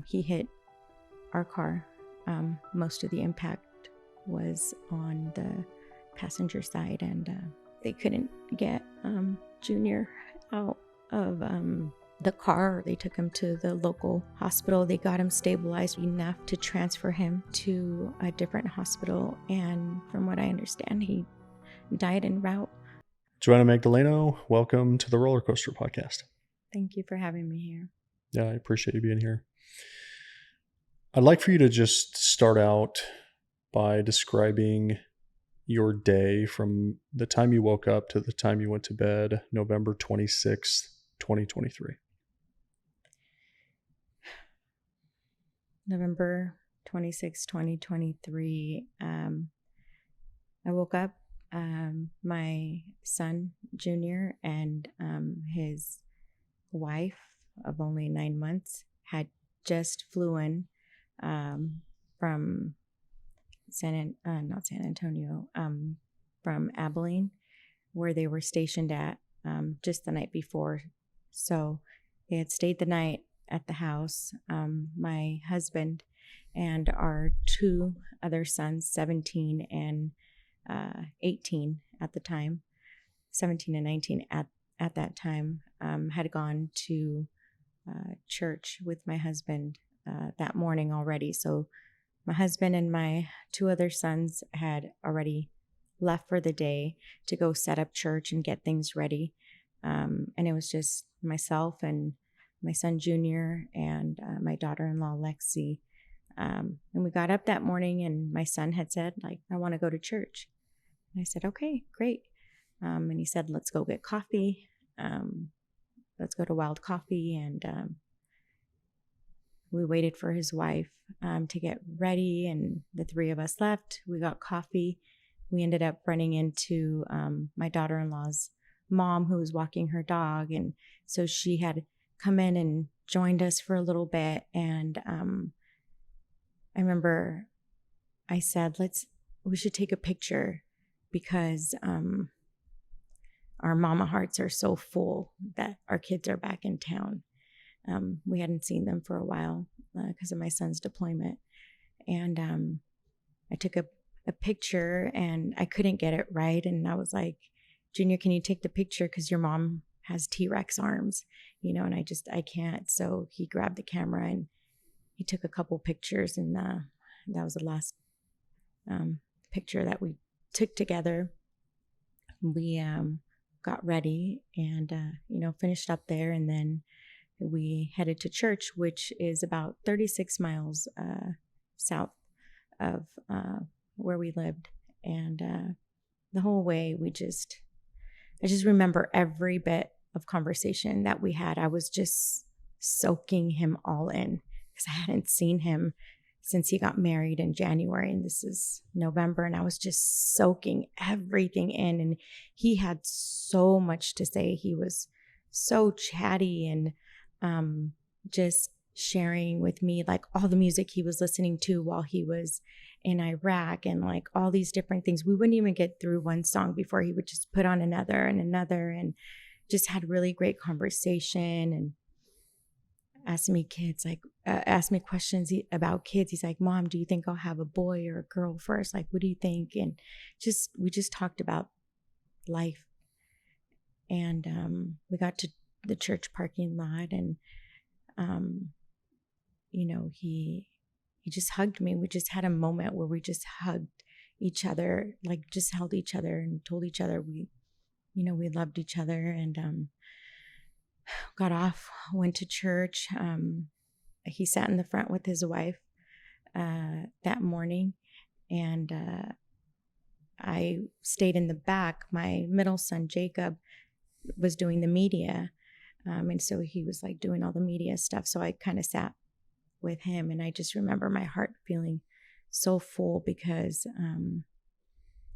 he hit our car. Most of the impact was on the passenger side, and they couldn't get Junior out of the car. They took him to the local hospital. They got him stabilized enough to transfer him to a different hospital, and from what I understand, he died en route. Johanna Magdaleno, welcome to the Roller Coaster Podcast. Thank you for having me here. Yeah, I appreciate you being here. I'd like for you to just start out by describing your day from the time you woke up to the time you went to bed, November 26th, 2023. November 26, 2023. I woke up. My son, Junior, and his wife of only 9 months had just flown from from Abilene, where they were stationed at just the night before. So they had stayed the night at the house. My husband and our two other sons, 17 and 18 at the time, 17 and 19 at that time, had gone to church with my husband that morning already. So my husband and my two other sons had already left for the day to go set up church and get things ready. And it was just myself and my son Junior and my daughter-in-law Lexi. And we got up that morning, and my son had said, like, I want to go to church. And I said, okay, great. And he said, let's go get coffee. Let's go to Wild Coffee. And we waited for his wife to get ready, and the three of us left. We got coffee. We ended up running into my daughter-in-law's mom, who was walking her dog. And so she had come in and joined us for a little bit. And I remember I said, we should take a picture, because our mama hearts are so full that our kids are back in town. We hadn't seen them for a while because of my son's deployment. And I took a picture, and I couldn't get it right. And I was like, Junior, can you take the picture? Because your mom has T-Rex arms, and I can't. So he grabbed the camera and he took a couple pictures, and that was the last picture that we took together. We got ready and, finished up there, and then we headed to church, which is about 36 miles south of where we lived. And the whole way, I just remember every bit of conversation that we had. I was just soaking him all in, because I hadn't seen him since he got married in January, and this is November, and I was just soaking everything in. And he had so much to say. He was so chatty and just sharing with me like all the music he was listening to while he was in Iraq, and like all these different things. We wouldn't even get through one song before he would just put on another and another, and just had really great conversation, and asked me questions about kids. He's like, Mom, do you think I'll have a boy or a girl first? Like, what do you think? And we just talked about life. And we got to the church parking lot, and he just hugged me. We just had a moment where we just hugged each other, like just held each other and told each other we loved each other. And got off, went to church. He sat in the front with his wife that morning, and I stayed in the back. My middle son, Jacob, was doing the media, and so he was like doing all the media stuff. So I kind of sat with him, and I just remember my heart feeling so full, because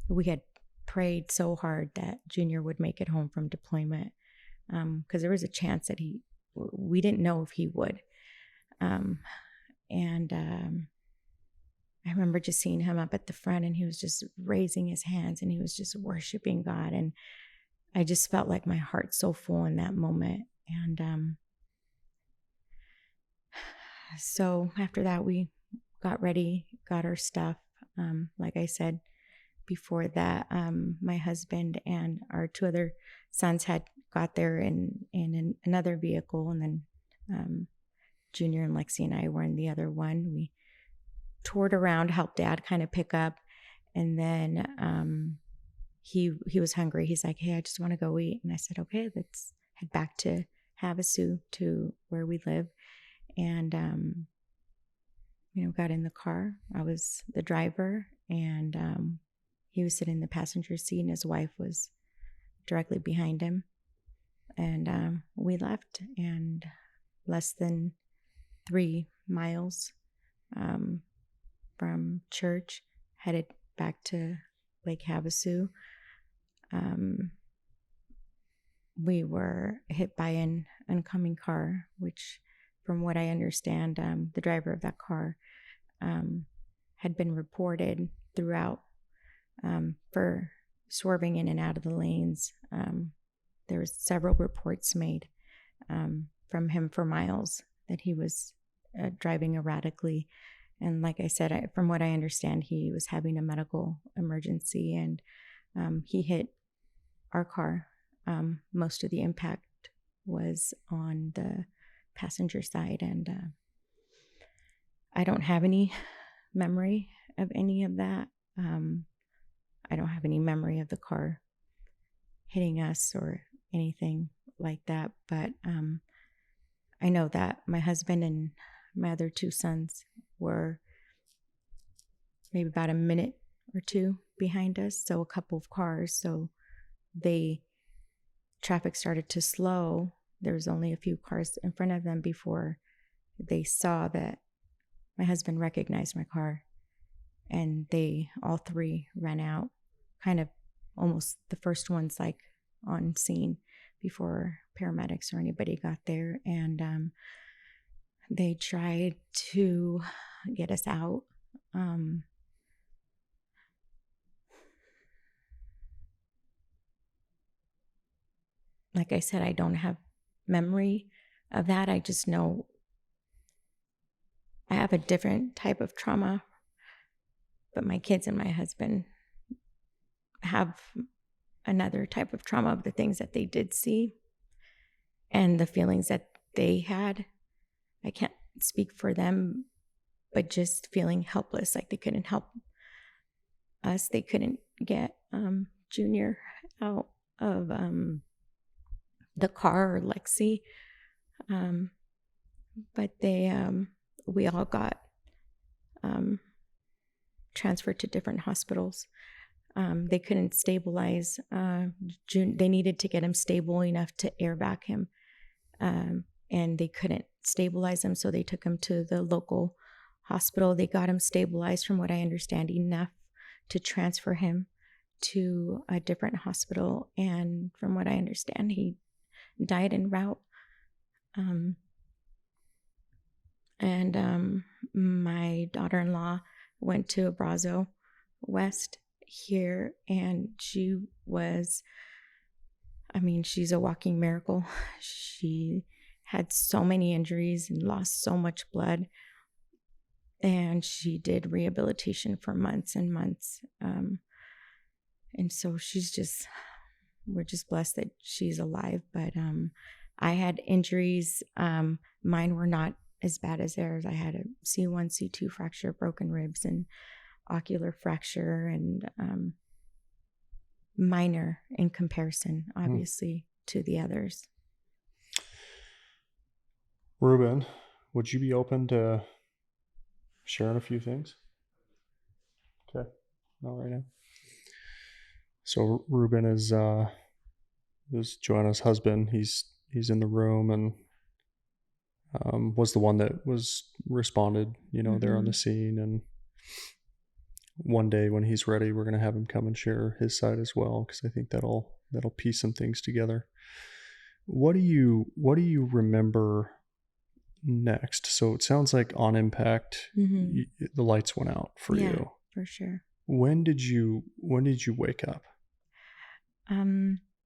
we had prayed so hard that Junior would make it home from deployment, because there was a chance that we didn't know if he would. I remember just seeing him up at the front, and he was just raising his hands, and he was just worshiping God. And I just felt like my heart so full in that moment. And So after that, we got ready, got our stuff. Like I said before that, my husband and our two other sons had got there in another vehicle, and then Junior and Lexi and I were in the other one. We toured around, helped Dad kind of pick up, and then he was hungry. He's like, "Hey, I just want to go eat," and I said, "Okay, let's head back to Havasu, to where we live." And got in the car. I was the driver, and he was sitting in the passenger seat, and his wife was directly behind him. And we left, and less than 3 miles from church, headed back to Lake Havasu. We were hit by an oncoming car, which, from what I understand, the driver of that car had been reported throughout for swerving in and out of the lanes. There was several reports made from him for miles that he was driving erratically. And like I said, from what I understand, he was having a medical emergency, and he hit our car. Most of the impact was on the passenger side, and I don't have any memory of any of that. I don't have any memory of the car hitting us or anything like that, but I know that my husband and my other 2 sons were maybe about a minute or 2 behind us, so a couple of cars. So traffic started to slow. There was only a few cars in front of them before they saw that my husband recognized my car, and they all 3 ran out, kind of almost the first ones like on scene before paramedics or anybody got there. And they tried to get us out. Like I said, I don't have memory of that. I just know I have a different type of trauma, but my kids and my husband have another type of trauma of the things that they did see and the feelings that they had. I can't speak for them, but just feeling helpless, like they couldn't help us. They couldn't get Junior out of the car, or Lexi, but we all got transferred to different hospitals. They couldn't stabilize they needed to get him stable enough to airback him, and they couldn't stabilize him, so they took him to the local hospital. They got him stabilized, from what I understand, enough to transfer him to a different hospital, and from what I understand, he died en route. My daughter-in-law went to Abrazo West here, and she's a walking miracle. She had so many injuries and lost so much blood, and she did rehabilitation for months and months. And so we're just blessed that she's alive. But I had injuries. Mine were not as bad as theirs. I had a C1, C2 fracture, broken ribs, and ocular fracture, and minor in comparison, obviously, to the others. Ruben, would you be open to sharing a few things? Okay, not right now. So Ruben is Johanna's husband. He's in the room, and was the one that was responded, there on the scene. And one day when he's ready, we're going to have him come and share his side as well, because I think that'll piece some things together. What do you remember next? So it sounds like on impact, the lights went out for you. Yeah, for sure. When did you wake up?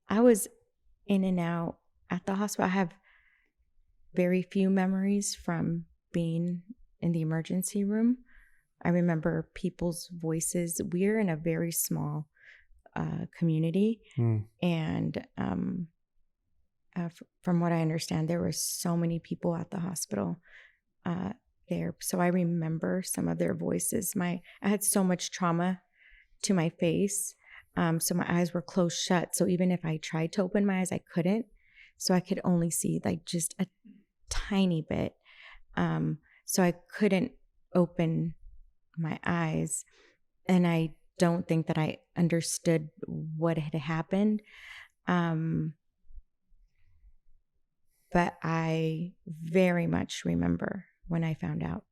I was in and out at the hospital. I have very few memories from being in the emergency room. I remember people's voices. We're in a very small community. And from what I understand, there were so many people at the hospital there. So I remember some of their voices. I had so much trauma to my face. So my eyes were closed shut. So even if I tried to open my eyes, I couldn't. So I could only see like just a tiny bit. So I couldn't open my eyes. And I don't think that I understood what had happened. But I very much remember when I found out,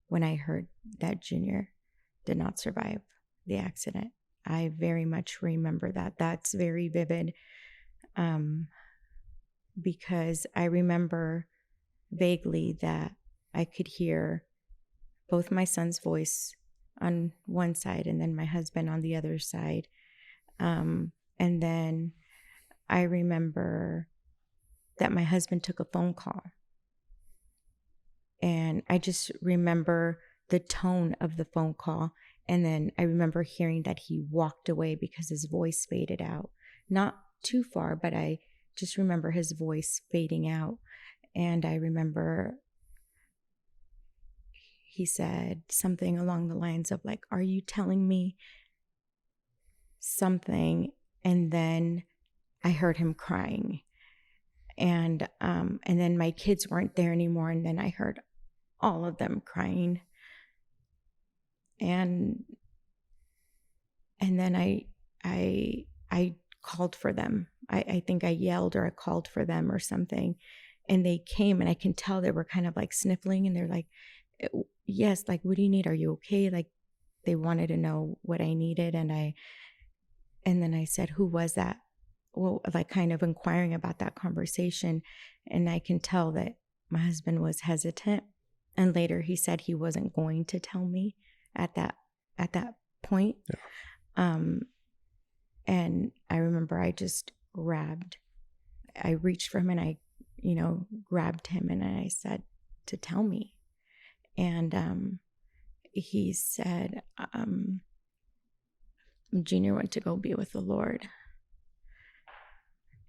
when I heard that Junior did not survive the accident. I very much remember that. That's very vivid, because I remember vaguely that I could hear both my son's voice on one side and then my husband on the other side. And then I remember that my husband took a phone call. And I just remember the tone of the phone call. And then I remember hearing that he walked away because his voice faded out. Not too far, but I just remember his voice fading out. And I remember he said something along the lines of like, "Are you telling me something?" And then I heard him crying. And then my kids weren't there anymore. And then I heard all of them crying. And then I called for them. I think I yelled or I called for them or something. And they came, and I can tell they were kind of like sniffling, and they're like, "Yes, like, what do you need? Are you okay?" Like, they wanted to know what I needed. And then I said, "Who was that?" Well, like kind of inquiring about that conversation. And I can tell that my husband was hesitant. And later he said he wasn't going to tell me at that point. Yeah. And I remember I just I reached for him and I, grabbed him and I said to tell me. And he said, Junior went to go be with the Lord.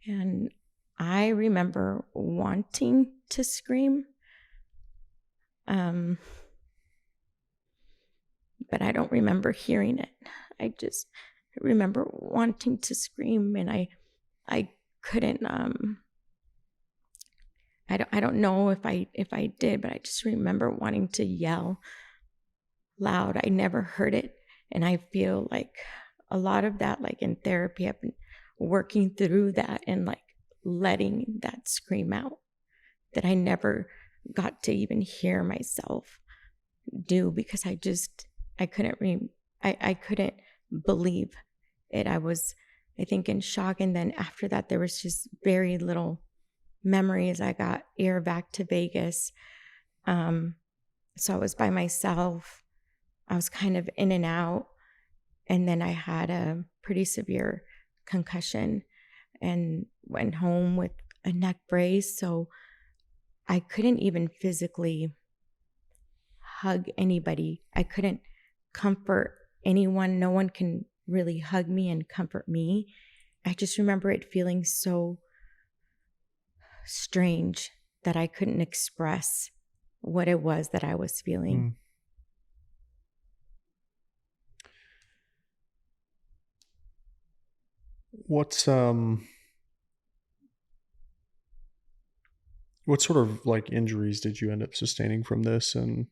And I remember wanting to scream, but I don't remember hearing it. I just remember wanting to scream, and I couldn't. I don't know if I did, but I just remember wanting to yell loud. I never heard it, and I feel like a lot of that, like in therapy, I've been working through that and like letting that scream out that I never got to even hear myself do, because I couldn't believe it. I was, I think, in shock. And then after that, there was just very little memories. I got air back to Vegas. So I was by myself. I was kind of in and out. And then I had a pretty severe concussion and went home with a neck brace. So I couldn't even physically hug anybody. I couldn't comfort anyone. No one can really hug me and comfort me. I just remember it feeling so strange that I couldn't express what it was that I was feeling. What sort of like injuries did you end up sustaining from this? And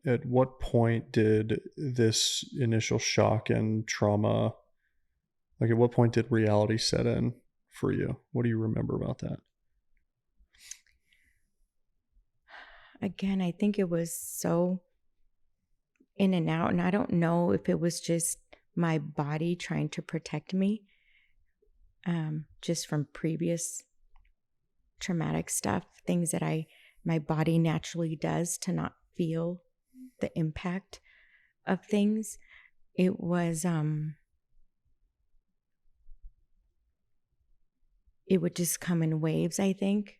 at what point did this initial shock and trauma, like at what point did reality set in for you? What do you remember about that? Again, I think it was so in and out, and I don't know if it was just my body trying to protect me, just from previous traumatic stuff, things that my body naturally does to not feel the impact of things. It was it would just come in waves, I think,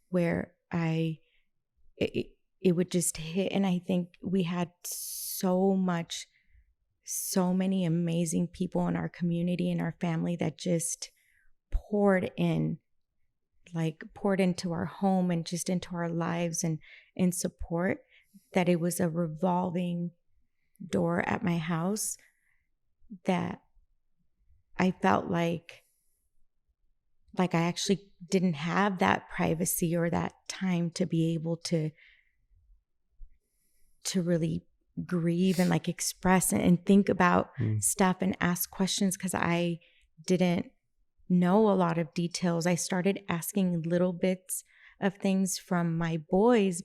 where it would just hit. And I think we had so many amazing people in our community and our family that just poured into our home and just into our lives and in support, that it was a revolving door at my house, that I felt like I actually didn't have that privacy or that time to be able to really grieve and like express and think about stuff and ask questions, because I didn't know a lot of details. I started asking little bits of things from my boys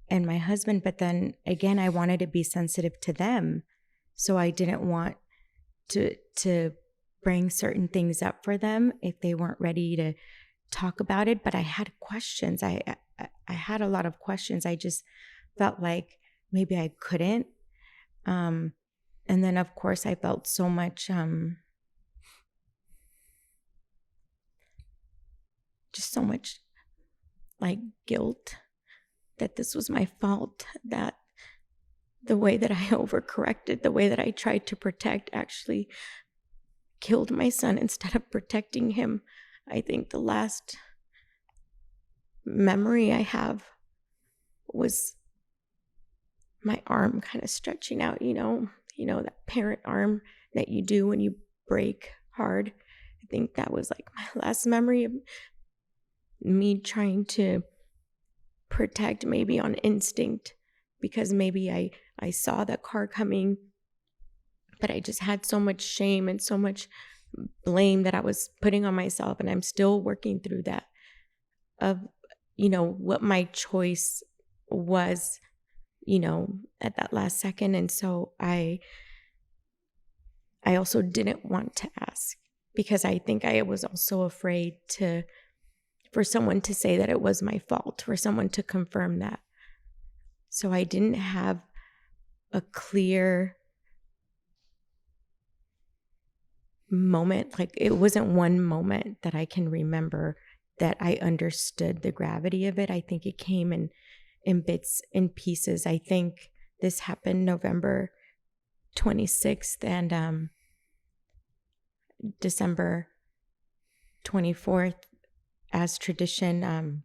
and my husband, but then again, I wanted to be sensitive to them. So I didn't want to bring certain things up for them if they weren't ready to talk about it. But I had questions. I had a lot of questions. I just felt like maybe I couldn't. And then of course I felt so much, just so much like guilt that this was my fault, that the way that I overcorrected, the way that I tried to protect actually killed my son instead of protecting him. I think the last memory I have was my arm kind of stretching out, that parent arm that you do when you break hard. I think that was like my last memory of me trying to protect, maybe on instinct, because maybe I saw that car coming, but I just had so much shame and so much blame that I was putting on myself. And I'm still working through that, of, what my choice was, at that last second. And so I also didn't want to ask, because I think I was also afraid for someone to say that it was my fault, for someone to confirm that. So I didn't have a clear moment. Like, it wasn't one moment that I can remember that I understood the gravity of it. I think it came in bits and pieces. I think this happened November 26th and December 24th. As tradition,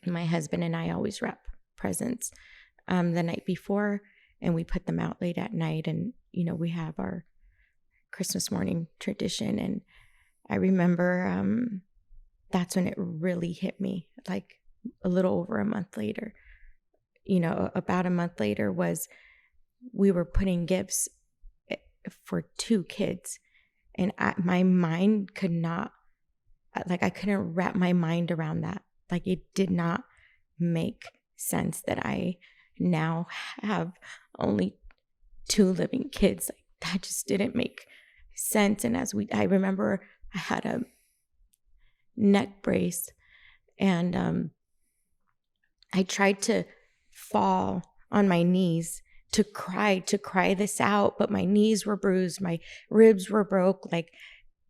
my husband and I always wrap presents the night before, and we put them out late at night. And, we have our Christmas morning tradition. And I remember that's when it really hit me, like a little over a month later. About a month later we were putting gifts for 2 kids, and my mind could not, like, I couldn't wrap my mind around that. Like, it did not make sense that I now have only 2 living kids. Like, that just didn't make sense. And I remember I had a neck brace, and I tried to fall on my knees to cry this out, but my knees were bruised, my ribs were broke. Like,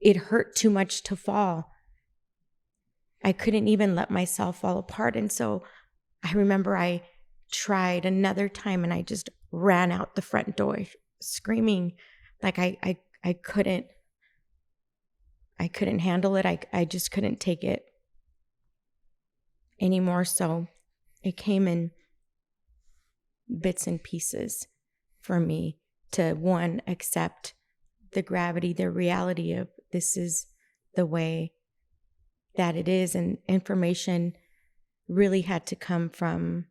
it hurt too much to fall. I couldn't even let myself fall apart. And so I remember I tried another time, and I just ran out the front door screaming. Like, I couldn't handle it. I just couldn't take it anymore. So it came in bits and pieces for me to, one, accept the gravity, the reality of this is the way that it is. And information really had to come from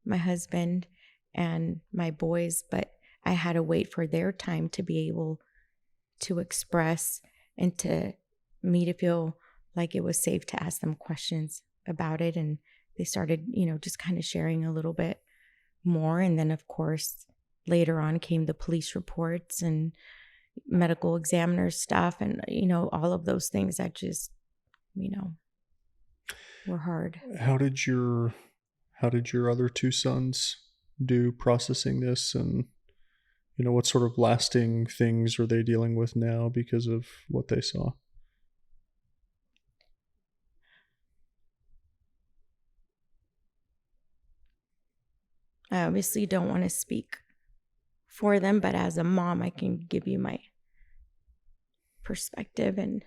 my husband and my boys, but I had to wait for their time to be able to express and to me to feel like it was safe to ask them questions about it. And they started, just kind of sharing a little bit more. And then, of course, later on came the police reports and medical examiner stuff, and, all of those things that just, were hard. How did your other 2 sons do processing this? And, what sort of lasting things are they dealing with now because of what they saw? I obviously don't want to speak for them, but as a mom, I can give you my perspective. And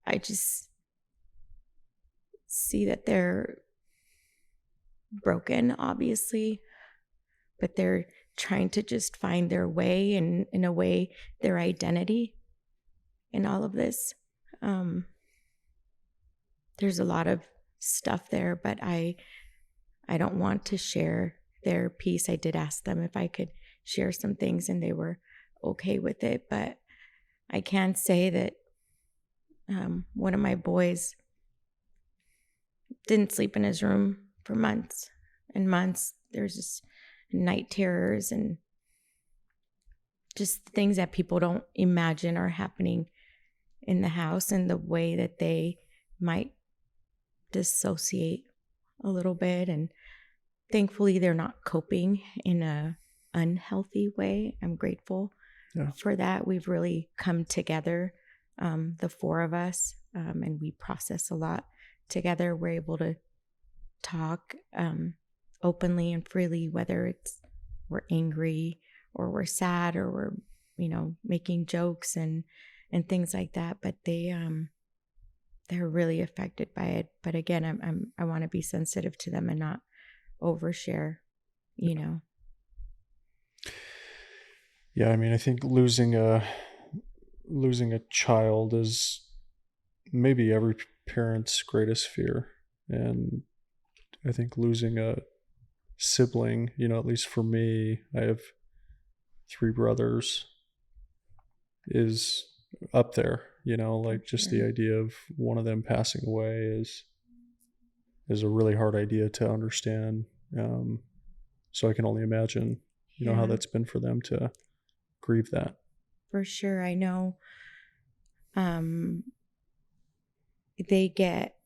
I just see that they're broken, obviously, but they're trying to just find their way and, in a way, their identity in all of this. There's a lot of stuff there, but I don't want to share their piece. I did ask them if I could share some things, and they were okay with it. But I can say that one of my boys didn't sleep in his room for months and months. There's just night terrors and just things that people don't imagine are happening in the house, and the way that they might dissociate a little bit. And thankfully they're not coping in a unhealthy way. I'm grateful for that. We've really come together, the four of us, and we process a lot together. We're able to talk openly and freely, whether it's we're angry or we're sad or we're, making jokes and things like that. But they're really affected by it. But again, I want to be sensitive to them and not overshare, Yeah, I mean, I think losing a child is maybe every parent's greatest fear. And I think losing a sibling, at least for me, I have 3 brothers, is up there, like just the idea of one of them passing away is a really hard idea to understand. So I can only imagine, how that's been for them to grieve that. For sure. I know they get,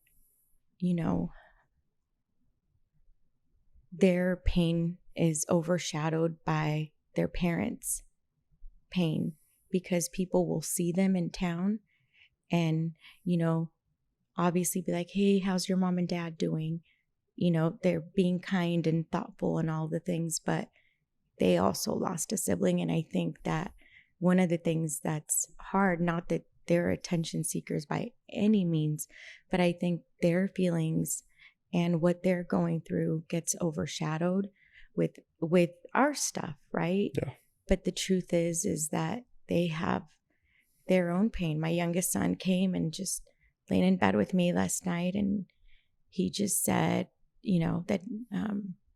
their pain is overshadowed by their parents' pain, because people will see them in town and, obviously be like, hey, how's your mom and dad doing? They're being kind and thoughtful and all the things, but they also lost a sibling. And I think that one of the things that's hard, not that they're attention seekers by any means, but I think their feelings and what they're going through gets overshadowed with our stuff, right? Yeah. But the truth is that they have their own pain. My youngest son came and just laying in bed with me last night, and he just said, that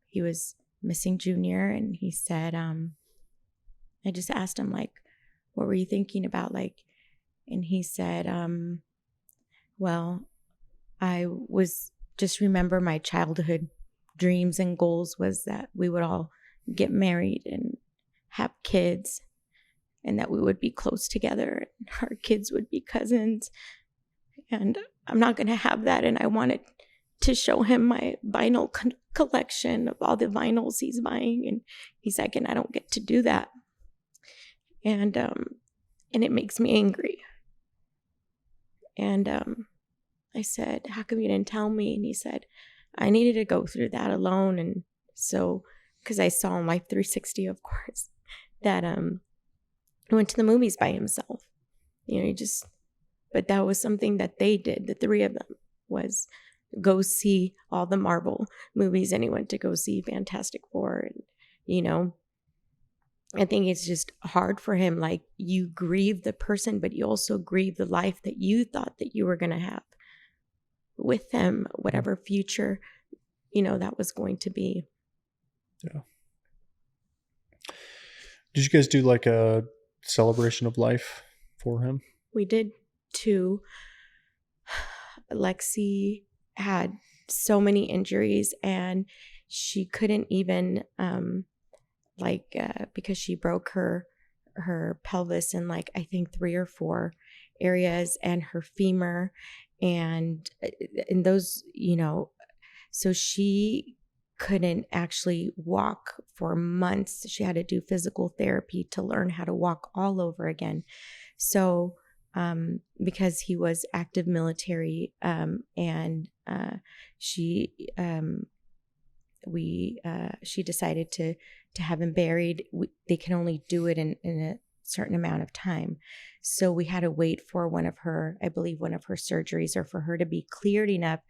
he was missing Junior, and he said, I just asked him, like, what were you thinking about? Like, and he said, well, I was just remember my childhood dreams and goals was that we would all get married and have kids, and that we would be close together and our kids would be cousins. And I'm not going to have that. And I wanted to show him my vinyl collection of all the vinyls he's buying. And he's like, and I don't get to do that. And it makes me angry. And I said, how come you didn't tell me? And he said, I needed to go through that alone. And so, because I saw on Life 360, of course, that he went to the movies by himself. But that was something that they did, the 3 of them, was go see all the Marvel movies, and he went to go see Fantastic Four. And, I think it's just hard for him. Like, you grieve the person, but you also grieve the life that you thought that you were going to have with them, whatever future, that was going to be. Yeah. Did you guys do like a celebration of life for him? We did 2. Lexi had so many injuries, and she couldn't even, because she broke her pelvis in I think 3 or 4 areas, and her femur, and in those, so she couldn't actually walk for months. She had to do physical therapy to learn how to walk all over again. So because he was active military, and she she decided to have him buried. They can only do it in a certain amount of time, so we had to wait for one of her surgeries, or for her to be cleared enough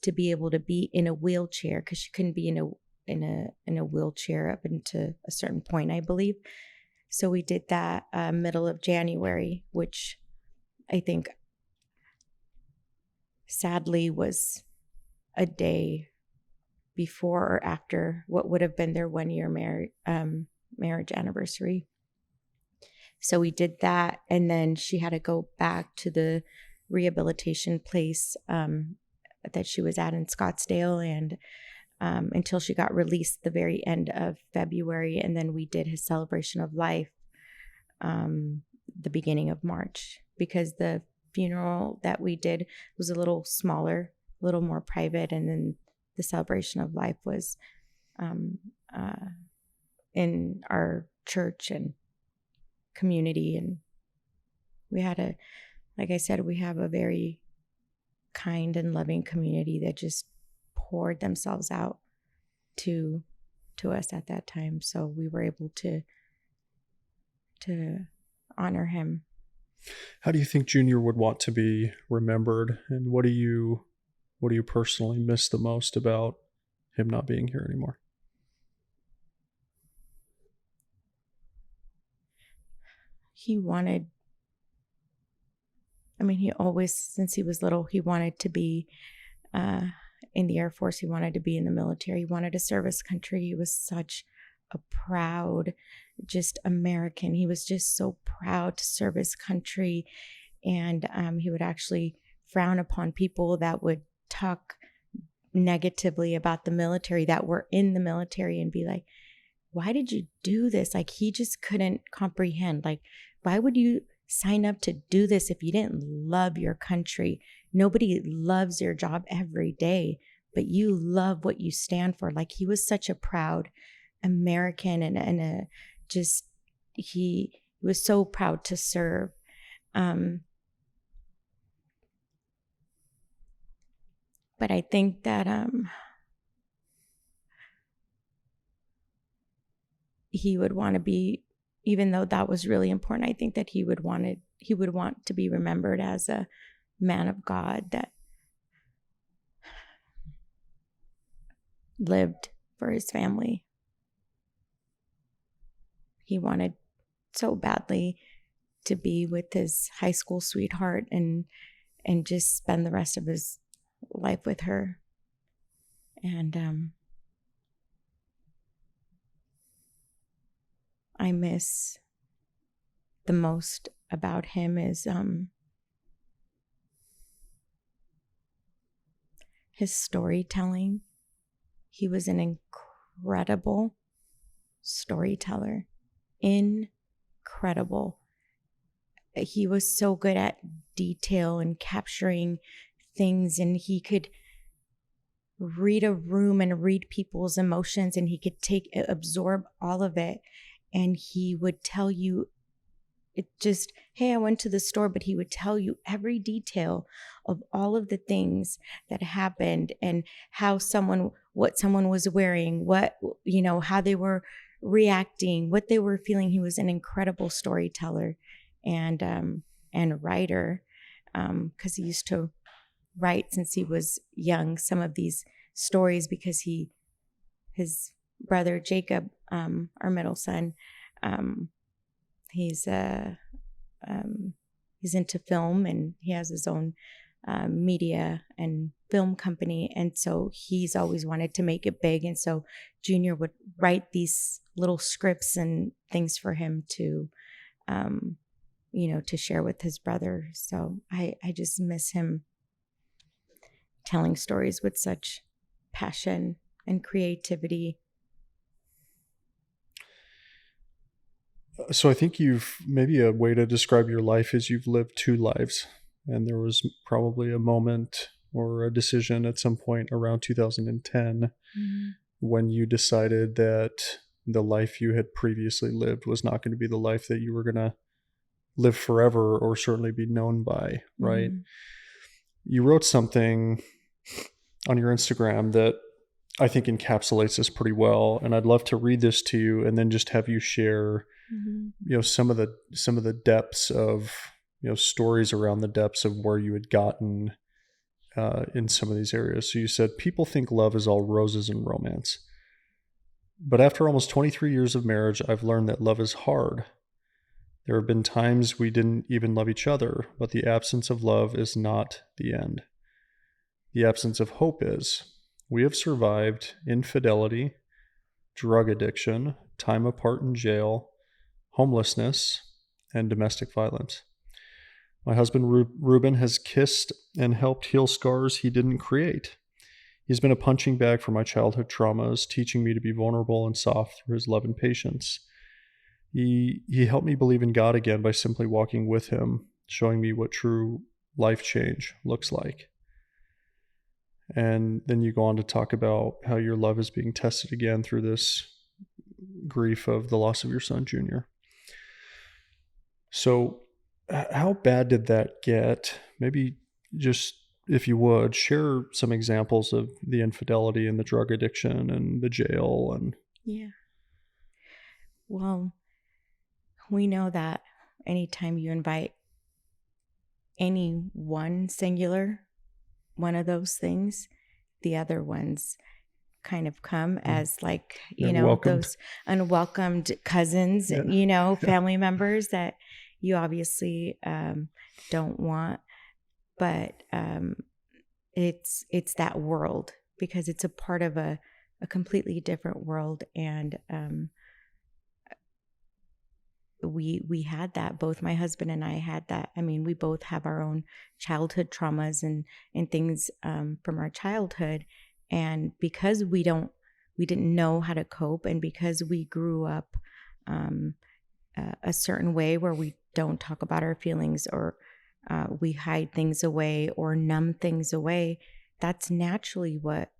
to be able to be in a wheelchair, because she couldn't be in a wheelchair up into a certain point, I believe. So we did that middle of January, which I think sadly was a day before or after what would have been their 1-year marriage anniversary. So we did that, and then she had to go back to the rehabilitation place that she was at in Scottsdale, and until she got released the very end of February, and then we did his celebration of life the beginning of March, because the funeral that we did was a little smaller, a little more private, and then the celebration of life was in our church and community. And we had like I said, we have a very kind and loving community that just poured themselves out to us at that time. So we were able to honor him. How do you think Junior would want to be remembered, and what do you personally miss the most about him not being here anymore? He always, since he was little, he wanted to be in the Air Force. He wanted to be in the military. He wanted to serve his country. He was such a proud, just American. He was just so proud to serve his country. And he would actually frown upon people that would talk negatively about the military, that were in the military, and be like, why did you do this? Like, he just couldn't comprehend. Like, why would you sign up to do this if you didn't love your country? Nobody loves their job every day, but you love what you stand for. Like, he was such a proud American, and he was so proud to serve. But I think that he would want to be, even though that was really important, I think that he would want to be remembered as a man of God that lived for his family. He wanted so badly to be with his high school sweetheart and just spend the rest of his life with her. And I miss the most about him is his storytelling. He was an incredible storyteller. Incredible. He was so good at detail and capturing things, and he could read a room and read people's emotions, and he could absorb all of it. And he would tell you, hey, I went to the store, but he would tell you every detail of all of the things that happened, and what someone was wearing, how they were reacting, what they were feeling. He was an incredible storyteller and writer, because he used to write since he was young some of these stories, because his brother Jacob, our middle son, he's into film, and he has his own media and film company, and so he's always wanted to make it big. And so Junior would write these little scripts and things for him to to share with his brother. So I just miss him telling stories with such passion and creativity. So I think maybe a way to describe your life is you've lived two lives, and there was probably a moment or a decision at some point around 2010 when you decided that the life you had previously lived was not going to be the life that you were going to live forever or certainly be known by, right? Mhm. You wrote something on your Instagram that I think encapsulates this pretty well, and I'd love to read this to you and then just have you share, Mhm. some of the depths of, stories around the depths of where you had gotten in some of these areas. So you said, people think love is all roses and romance. But after almost 23 years of marriage, I've learned that love is hard. There have been times we didn't even love each other, but the absence of love is not the end. The absence of hope is. We have survived infidelity, drug addiction, time apart in jail, homelessness, and domestic violence. My husband Ruben has kissed and helped heal scars he didn't create. He's been a punching bag for my childhood traumas, teaching me to be vulnerable and soft through his love and patience. He helped me believe in God again by simply walking with him, showing me what true life change looks like. And then you go on to talk about how your love is being tested again through this grief of the loss of your son, Junior. So, how bad did that get? Maybe just, if you would, share some examples of the infidelity and the drug addiction and the jail. And Yeah. Well, we know that anytime you invite any one singular one of those things, the other ones kind of come as like, they're welcomed. those unwelcomed cousins, Yeah. Yeah. family members that you obviously don't want. But it's that world, because it's a part of a completely different world. And we had that. Both my husband and I had that. I mean, we both have our own childhood traumas and things from our childhood. And because we didn't know how to cope, and because we grew up a certain way where we don't talk about our feelings, or we hide things away or numb things away, that's naturally what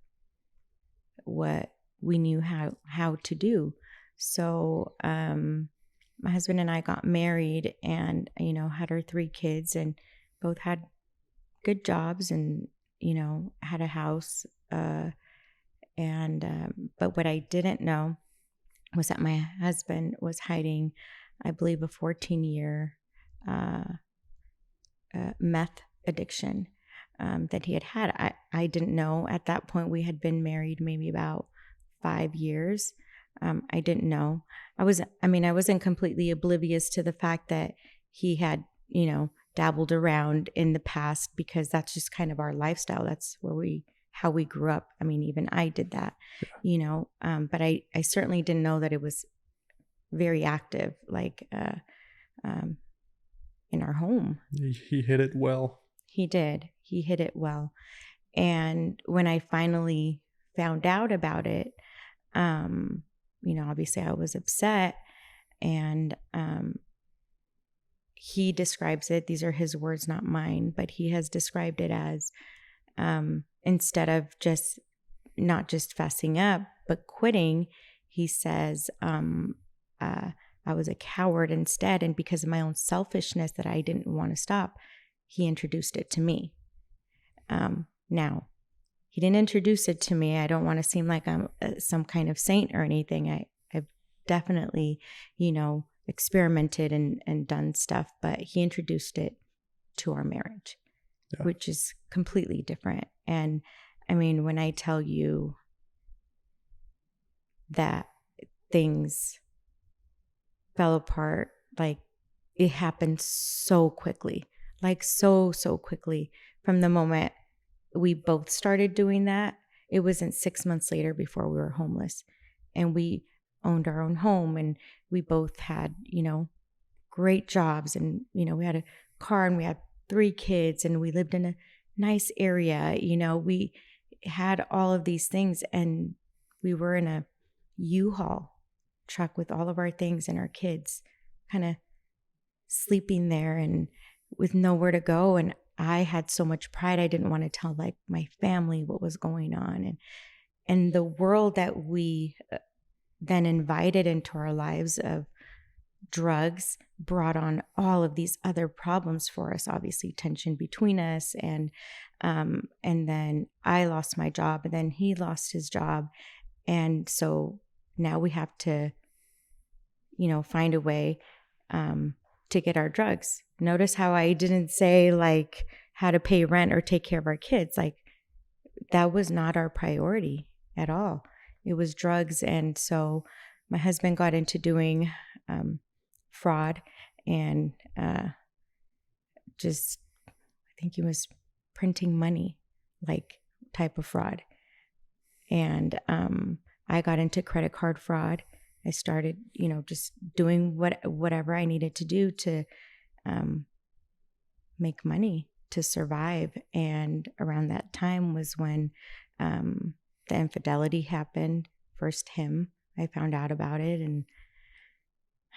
we knew how to do. So my husband and I got married, and had our 3 kids, and both had good jobs, and had a house. But what I didn't know was that my husband was hiding, I believe, a 14-year meth addiction that he had. I didn't know at that point. We had been married maybe about 5 years. I didn't know. I wasn't completely oblivious to the fact that he had, dabbled around in the past, because that's just kind of our lifestyle. That's how we grew up. I mean, even I did that, but I certainly didn't know that it was very active, like in our home. He hit it well. He did. He hit it well. And when I finally found out about it, obviously I was upset. And he describes it, these are his words, not mine, but he has described it as instead of not just fessing up, but quitting, he says, I was a coward instead. And because of my own selfishness that I didn't want to stop, he introduced it to me. Now, he didn't introduce it to me. I don't want to seem like I'm some kind of saint or anything. I've definitely, experimented and done stuff, but he introduced it to our marriage, which is completely different. And I mean, when I tell you that things fell apart, like it happened so quickly, like so quickly. From the moment we both started doing that, it wasn't 6 months later before we were homeless, and we owned our own home, and we both had, great jobs, and, we had a car, and we had 3 kids, and we lived in a nice area. We had all of these things, and we were in a U-Haul truck with all of our things and our kids kind of sleeping there and with nowhere to go. And I had so much pride. I didn't want to tell like my family what was going on. And the world that we then invited into our lives of drugs, brought on all of these other problems for us, obviously tension between us. And then I lost my job, and then he lost his job. And so now we have to, find a way to get our drugs. Notice how I didn't say like how to pay rent or take care of our kids. Like that was not our priority at all. It was drugs. And so my husband got into doing fraud and just, I think he was printing money, like type of fraud. And I got into credit card fraud. I started, just doing whatever I needed to do to make money to survive. And around that time was when the infidelity happened. First him, I found out about it and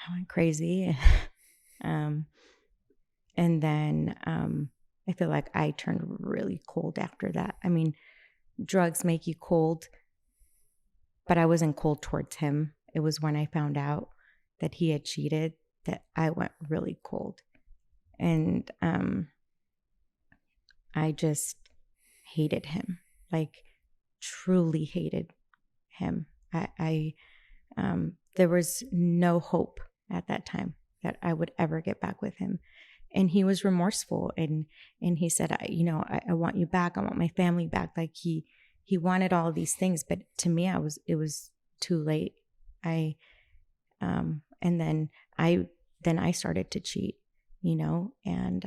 I went crazy. And then I feel like I turned really cold after that. I mean, drugs make you cold, but I wasn't cold towards him. It was when I found out that he had cheated that I went really cold. And I just hated him, like truly hated him. I there was no hope at that time that I would ever get back with him. And he was remorseful, and he said, I want you back. I want my family back. Like he wanted all of these things, but to me, it was too late. And then I started to cheat, and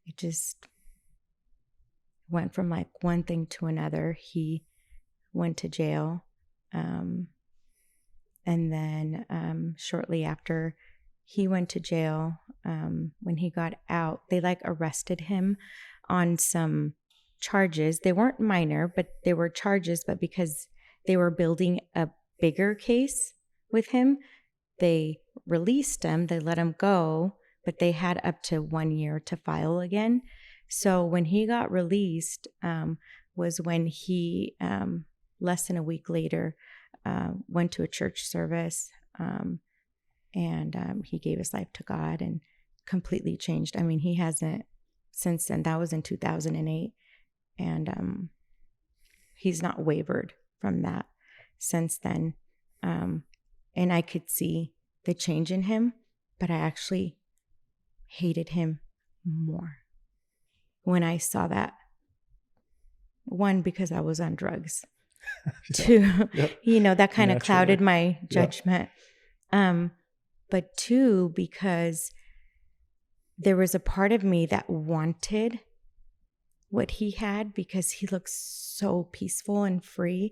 it just went from like one thing to another. He went to jail. And then shortly after he went to jail, when he got out, they like arrested him on some charges. They weren't minor, but they were charges. But because they were building a bigger case with him, they released him. They let him go, but they had up to 1 year to file again. So when he got released was when he, less than a week later, went to a church service and he gave his life to God and completely changed. I mean, he hasn't since then. That was in 2008. And he's not wavered from that since then. And I could see the change in him, but I actually hated him more when I saw that. One, because I was on drugs. Two, that kind of clouded my judgment. But two, because there was a part of me that wanted what he had because he looks so peaceful and free.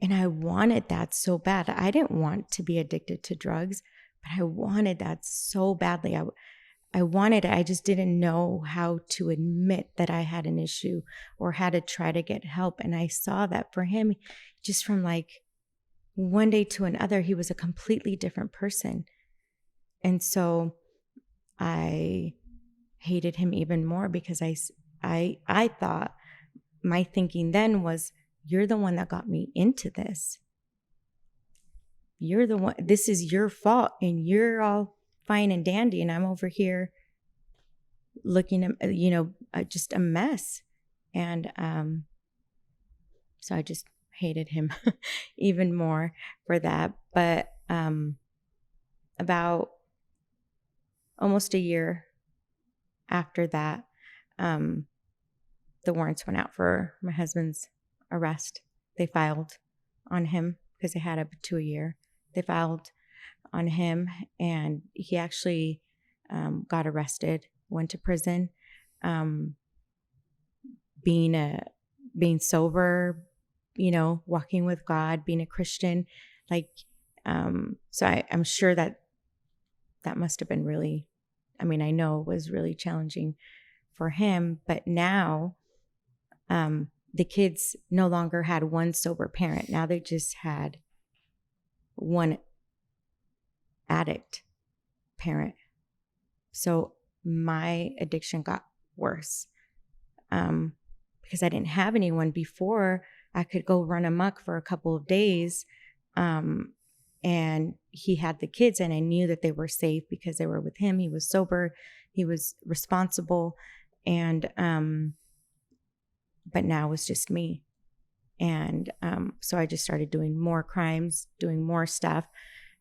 And I wanted that so bad. I didn't want to be addicted to drugs, but I wanted that so badly. I wanted it. I just didn't know how to admit that I had an issue or how to try to get help. And I saw that for him, just from like one day to another, he was a completely different person. And so I hated him even more because I thought, my thinking then was, you're the one that got me into this. You're the one, this is your fault, and you're all fine and dandy, and I'm over here looking at, just a mess. And so I just hated him even more for that. But about almost a year after that, the warrants went out for my husband's arrest. They filed on him because they had up to a year. They filed on him, and he actually got arrested, went to prison. Being sober, walking with God, being a Christian, so I'm sure that must have been really, I know it was really challenging for him. But now the kids no longer had one sober parent. Now they just had one addict parent. So my addiction got worse because I didn't have anyone before. I could go run amok for a couple of days, and and he had the kids, and I knew that they were safe because they were with him. He was sober, he was responsible, and but now it was just me. And so I just started doing more crimes, doing more stuff.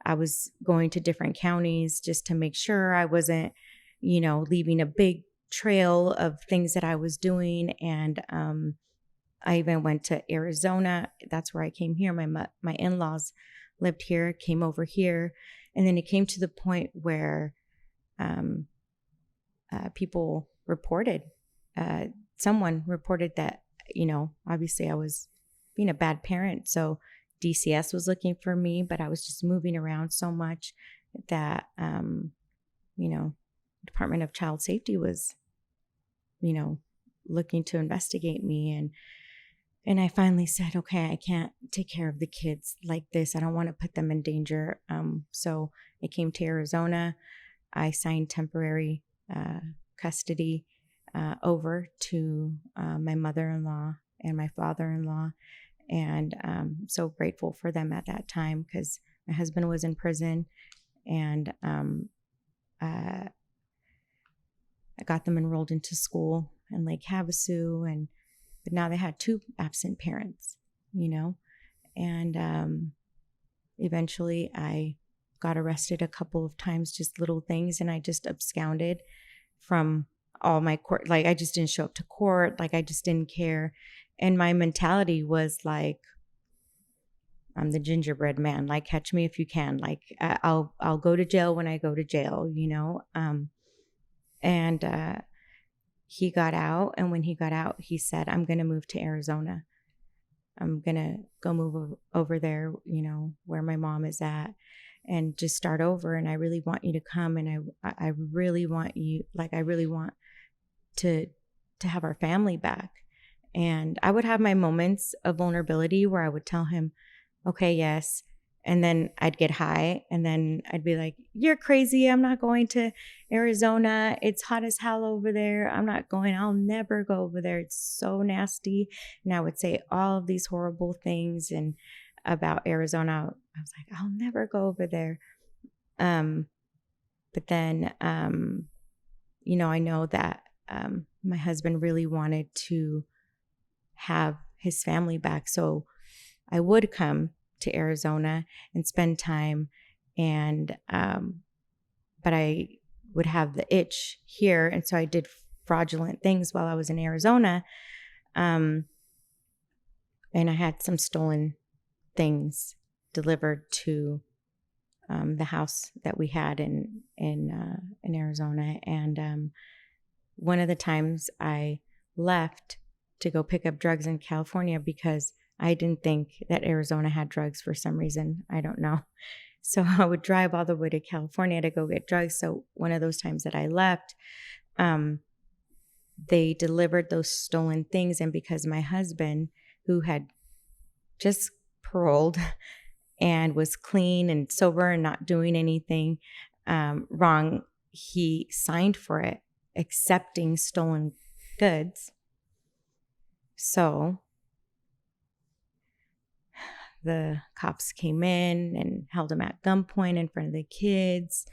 I was going to different counties just to make sure I wasn't, leaving a big trail of things that I was doing. And I even went to Arizona. That's where I came here. My in-laws lived here, came over here. And then it came to the point where people reported, someone reported that, obviously I was being a bad parent. So DCS was looking for me, but I was just moving around so much that, Department of Child Safety was, looking to investigate me. And I finally said, okay, I can't take care of the kids like this. I don't want to put them in danger. So I came to Arizona. I signed temporary custody over to my mother-in-law and my father-in-law. And so grateful for them at that time because my husband was in prison, and I got them enrolled into school in Lake Havasu, but now they had 2 absent parents, and eventually I got arrested a couple of times, just little things, and I just absconded from all my court. Like, I just didn't show up to court. Like, I just didn't care. And my mentality was like, I'm the gingerbread man. Like, catch me if you can. Like, I'll go to jail when I go to jail, And he got out. And when he got out, he said, I'm going to move to Arizona. I'm going to go move over there, where my mom is at, and just start over. And I really want you to come. And I really want you, like, I really want to have our family back. And I would have my moments of vulnerability where I would tell him, okay, yes. And then I'd get high, and then I'd be like, you're crazy. I'm not going to Arizona. It's hot as hell over there. I'm not going. I'll never go over there. It's so nasty. And I would say all of these horrible things and about Arizona. I was like, I'll never go over there. But then, I know that my husband really wanted to have his family back. So I would come to Arizona and spend time, and but I would have the itch here, and so I did fraudulent things while I was in Arizona, and I had some stolen things delivered to the house that we had in Arizona. And one of the times I left to go pick up drugs in California because I didn't think that Arizona had drugs for some reason. I don't know. So I would drive all the way to California to go get drugs. So one of those times that I left, they delivered those stolen things. And because my husband, who had just paroled and was clean and sober and not doing anything wrong, he signed for it, accepting stolen goods. So the cops came in and held him at gunpoint in front of the kids.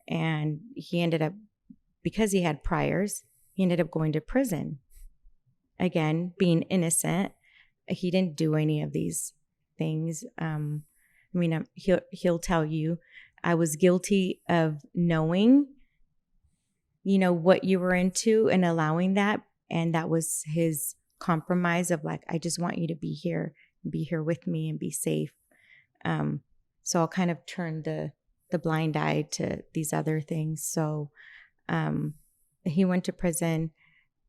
And he ended up, because he had priors, he ended up going to prison. Again, being innocent. He didn't do any of these things. He'll tell you, I was guilty of knowing, what you were into and allowing that. And that was his compromise of like, I just want you to be here with me and be safe. So I'll kind of turn the blind eye to these other things. So he went to prison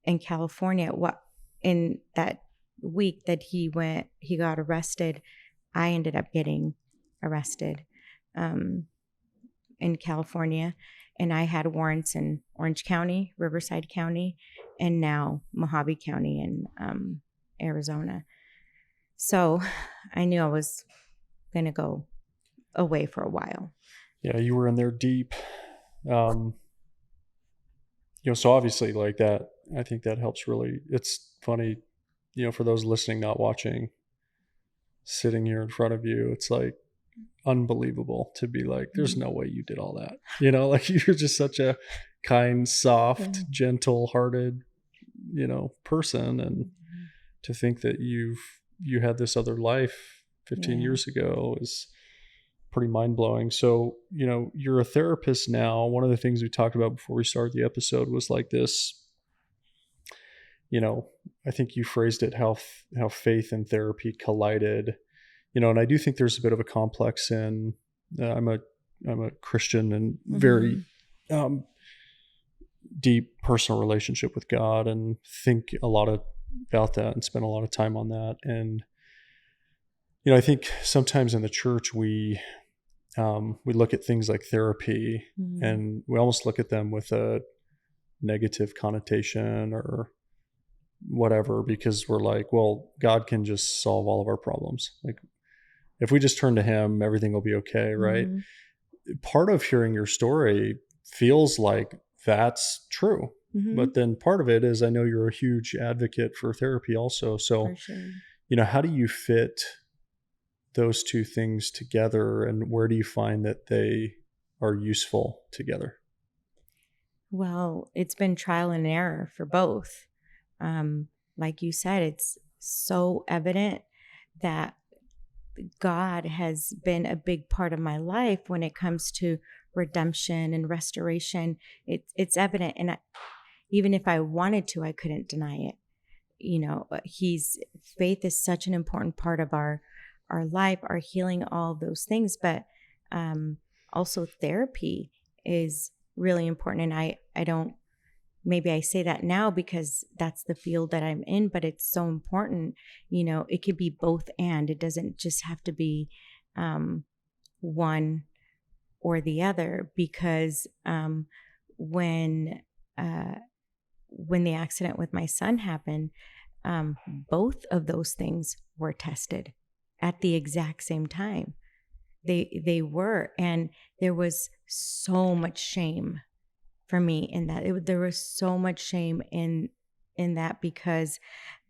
in California. In that week that he got arrested, I ended up getting arrested in California. And I had warrants in Orange County, Riverside County, and now Mojave County in Arizona. So I knew I was going to go away for a while. Yeah, you were in there deep. So obviously like that, I think that helps really. It's funny, for those listening, not watching, sitting here in front of you, it's like unbelievable to be like, there's no way you did all that. You know, like you're just such a kind, soft, gentle hearted, you know, person. And to think that you had this other life 15 years ago is pretty mind blowing. So, you know, you're a therapist now. One of the things we talked about before we started the episode was like this, you know, I think you phrased it how faith and therapy collided, you know, and I do think there's a bit of a complex in, I'm a Christian and very, deep personal relationship with God, and think a lot about that and spend a lot of time on that. And, you know, I think sometimes in the church, we look at things like therapy and we almost look at them with a negative connotation or whatever, because we're like, well, God can just solve all of our problems. Like if we just turn to him, everything will be okay. Right. Part of hearing your story feels like that's true. But then part of it is, I know you're a huge advocate for therapy also. So, you know, how do you fit those two things together, and where do you find that they are useful together? Well, it's been trial and error for both. Like you said, it's so evident that God has been a big part of my life when it comes to redemption and restoration. It's evident. And even if I wanted to, I couldn't deny it. You know, faith is such an important part of our life, our healing, all of those things. But also therapy is really important. And I don't, maybe I say that now because that's the field that I'm in, but it's so important. You know, it could be both, and it doesn't just have to be one or the other, because when the accident with my son happened, both of those things were tested at the exact same time. They were, and there was so much shame for me in that. There was so much shame in that, because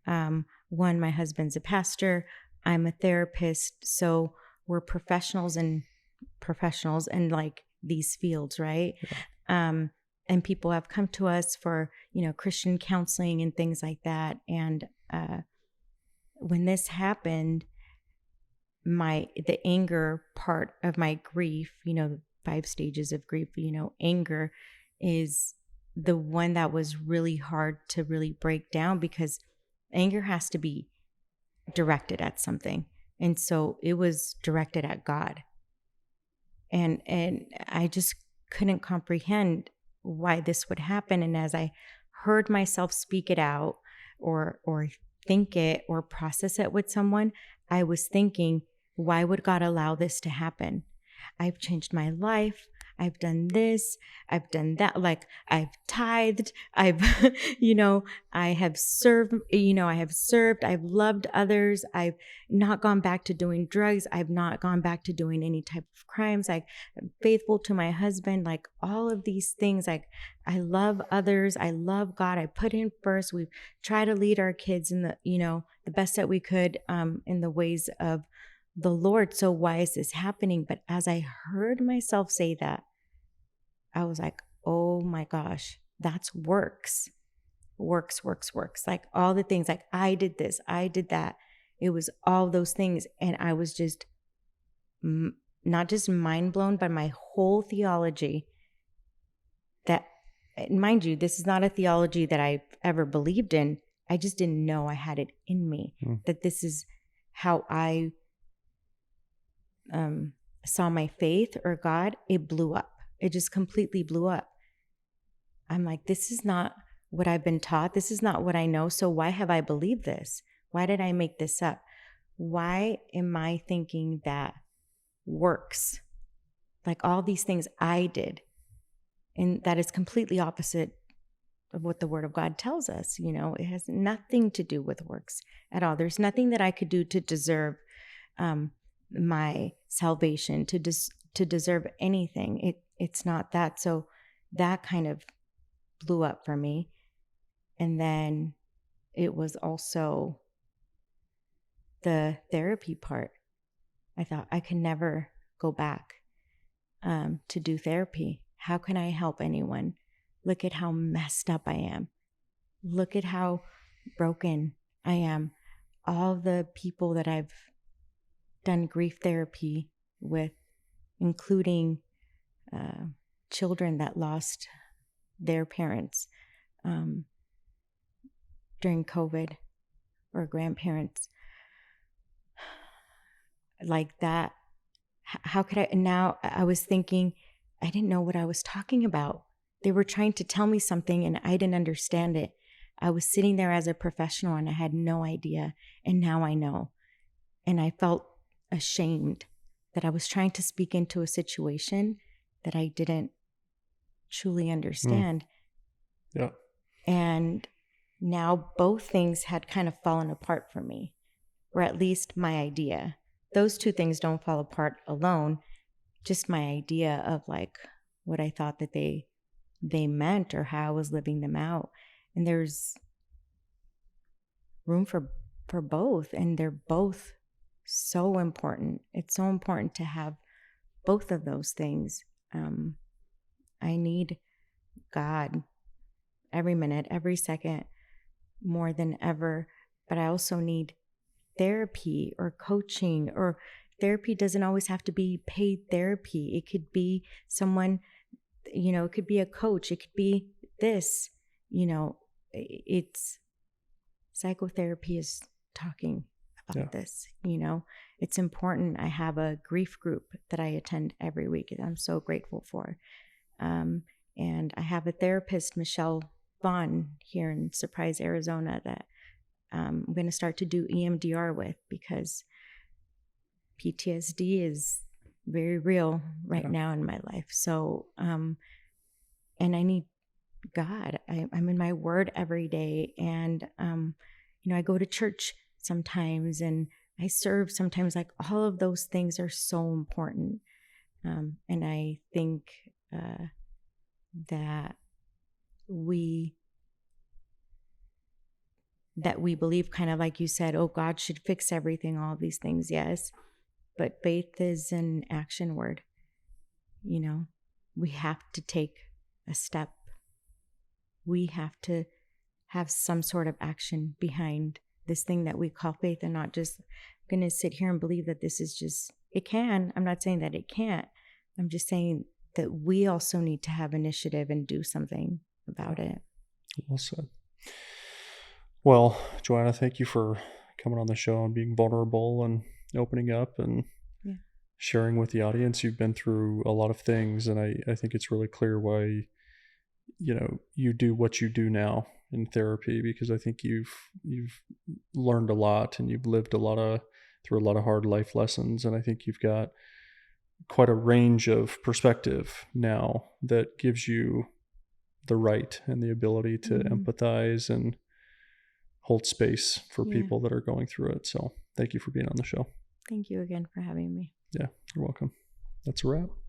one, my husband's a pastor, I'm a therapist, so we're professionals in like these fields, right? And people have come to us for, you know, Christian counseling and things like that. And when this happened, the anger part of my grief, you know, the 5 stages of grief, you know, anger is the one that was really hard to really break down, because anger has to be directed at something. And so it was directed at God. And I just couldn't comprehend why this would happen. And as I heard myself speak it out, or think it or process it with someone, I was thinking, why would God allow this to happen? I've changed my life. I've done this. I've done that. Like, I've tithed. I've, you know, I have served, I've loved others. I've not gone back to doing drugs. I've not gone back to doing any type of crimes. I'm faithful to my husband, like all of these things. Like, I love others. I love God. I put him first. We've tried to lead our kids in the, you know, the best that we could, in the ways of the Lord. So why is this happening? But as I heard myself say that, I was like, oh my gosh, that's works. Like all the things, like I did this, I did that. It was all those things. And I was just not just mind blown, but my whole theology, that, mind you, this is not a theology that I've ever believed in. I just didn't know I had it in me, that this is how I saw my faith or God. It blew up. It just completely blew up. I'm like, this is not what I've been taught. This is not what I know. So why have I believed this? Why did I make this up? Why am I thinking that works? Like all these things I did. And that is completely opposite of what the Word of God tells us. You know, it has nothing to do with works at all. There's nothing that I could do to deserve my salvation, to deserve anything. It's not that. So that kind of blew up for me. And then it was also the therapy part. I thought I could never go back to do therapy? How can I help anyone? Look at how messed up I am. Look at how broken I am. All the people that I've done grief therapy with, including children that lost their parents during COVID, or grandparents, like that. How could I? And now I was thinking, I didn't know what I was talking about. They were trying to tell me something and I didn't understand it. I was sitting there as a professional and I had no idea. And now I know. And I felt ashamed that I was trying to speak into a situation that I didn't truly understand. Yeah. And now both things had kind of fallen apart for me, or at least my idea. Those two things don't fall apart alone. Just my idea of like what I thought that they meant or how I was living them out. And there's room for both, and they're both so important. It's so important to have both of those things. I need God every minute, every second, more than ever, but I also need therapy or coaching. Or therapy doesn't always have to be paid therapy. It could be someone, it could be a coach, it could be this, it's psychotherapy is talking about this, it's important. I have a grief group that I attend every week that I'm so grateful for. And I have a therapist, Michelle Vaughn, here in Surprise, Arizona, that I'm going to start to do EMDR with, because PTSD is very real right now in my life. So, and I need God. I'm in my word every day. And, I go to church sometimes and I serve sometimes. Like, all of those things are so important. And I think that we believe, kind of like you said, oh, God should fix everything, all of these things. Yes. But faith is an action word. We have to take a step. We have to have some sort of action behind this thing that we call faith, and not just going to sit here and believe that this is just, it can. I'm not saying that it can't. I'm just saying that we also need to have initiative and do something about it. Well said. Well, Johanna, thank you for coming on the show and being vulnerable and opening up and sharing with the audience. You've been through a lot of things, and I think it's really clear why, you do what you do now in therapy, because I think you've learned a lot and you've lived through a lot of hard life lessons. And I think you've got quite a range of perspective now that gives you the right and the ability to empathize and hold space for people that are going through it. So thank you for being on the show. Thank you again for having me. Yeah, you're welcome. That's a wrap.